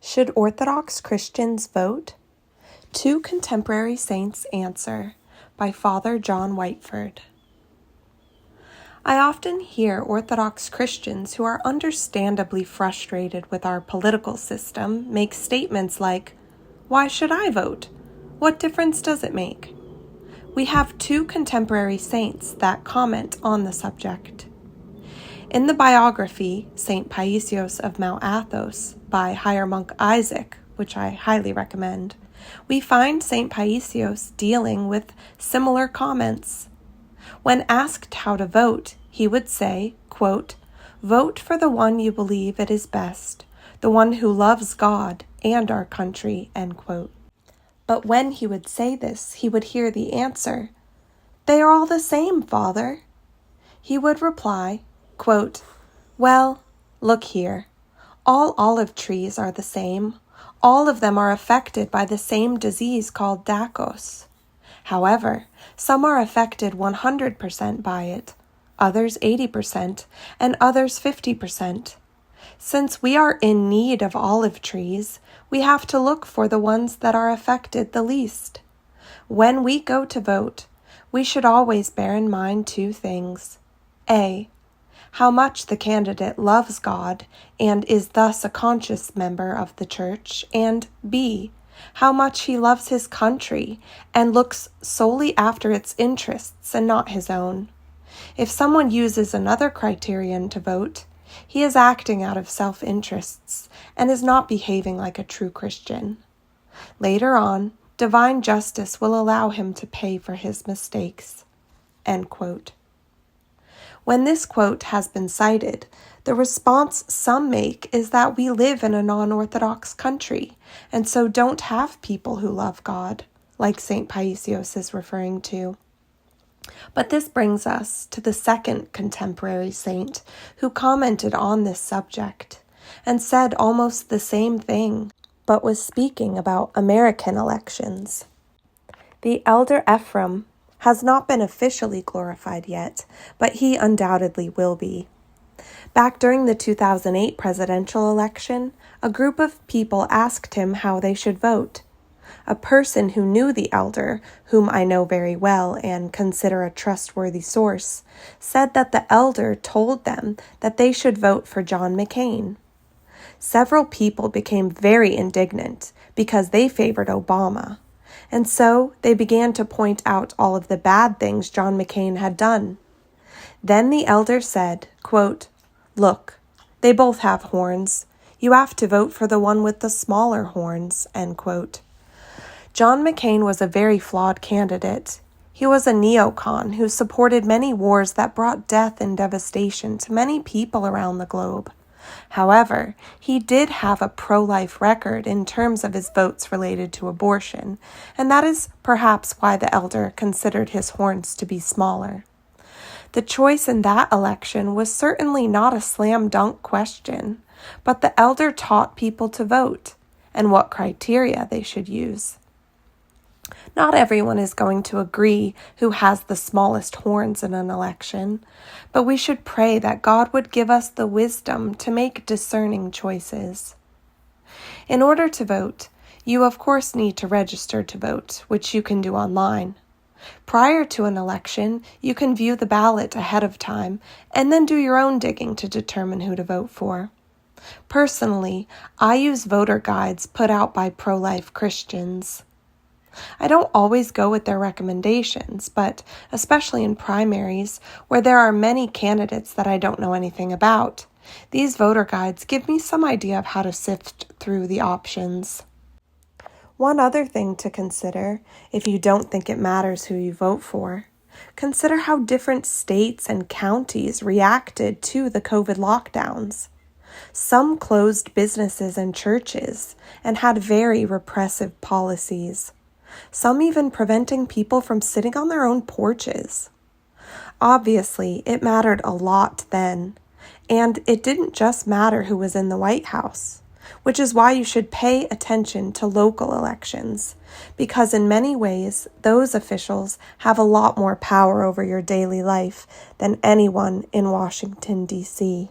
Should Orthodox Christians vote? Two Contemporary Saints Answer by Father John Whiteford. I often hear Orthodox Christians who are understandably frustrated with our political system make statements like, "Why should I vote? What difference does it make?" We have two contemporary saints that comment on the subject. In the biography, St. Paisios of Mount Athos, by Higher Monk Isaac, which I highly recommend, we find St. Paisios dealing with similar comments. When asked how to vote, he would say, quote, "Vote for the one you believe it is best, the one who loves God and our country," end quote. But when he would say this, he would hear the answer, "They are all the same, Father." He would reply, quote, "Well, look here. All olive trees are the same. All of them are affected by the same disease called Dacos. However, some are affected 100% by it, others 80%, and others 50%. Since we are in need of olive trees, we have to look for the ones that are affected the least. When we go to vote, we should always bear in mind two things. A, how much the candidate loves God and is thus a conscious member of the Church, and B, how much he loves his country and looks solely after its interests and not his own. If someone uses another criterion to vote, he is acting out of self-interests and is not behaving like a true Christian. Later on, divine justice will allow him to pay for his mistakes." End quote. When this quote has been cited, the response some make is that we live in a non-Orthodox country and so don't have people who love God, like St. Paisios is referring to. But this brings us to the second contemporary saint who commented on this subject and said almost the same thing, but was speaking about American elections. The elder Ephraim has not been officially glorified yet, but he undoubtedly will be. Back during the 2008 presidential election, a group of people asked him how they should vote. A person who knew the elder, whom I know very well and consider a trustworthy source, said that the elder told them that they should vote for John McCain. Several people became very indignant because they favored Obama, and so they began to point out all of the bad things John McCain had done. Then the elder said, quote, "Look, they both have horns. You have to vote for the one with the smaller horns," end quote. John McCain was a very flawed candidate. He was a neocon who supported many wars that brought death and devastation to many people around the globe. However, he did have a pro-life record in terms of his votes related to abortion, and that is perhaps why the elder considered his horns to be smaller. The choice in that election was certainly not a slam dunk question, but the elder taught people to vote and what criteria they should use. Not everyone is going to agree who has the smallest horns in an election, but we should pray that God would give us the wisdom to make discerning choices. In order to vote, you of course need to register to vote, which you can do online. Prior to an election, you can view the ballot ahead of time and then do your own digging to determine who to vote for. Personally, I use voter guides put out by pro-life Christians. I don't always go with their recommendations, but especially in primaries, where there are many candidates that I don't know anything about, these voter guides give me some idea of how to sift through the options. One other thing to consider, if you don't think it matters who you vote for, consider how different states and counties reacted to the COVID lockdowns. Some closed businesses and churches and had very repressive policies. Some even preventing people from sitting on their own porches. Obviously, it mattered a lot then, and it didn't just matter who was in the White House, which is why you should pay attention to local elections, because in many ways, those officials have a lot more power over your daily life than anyone in Washington, D.C.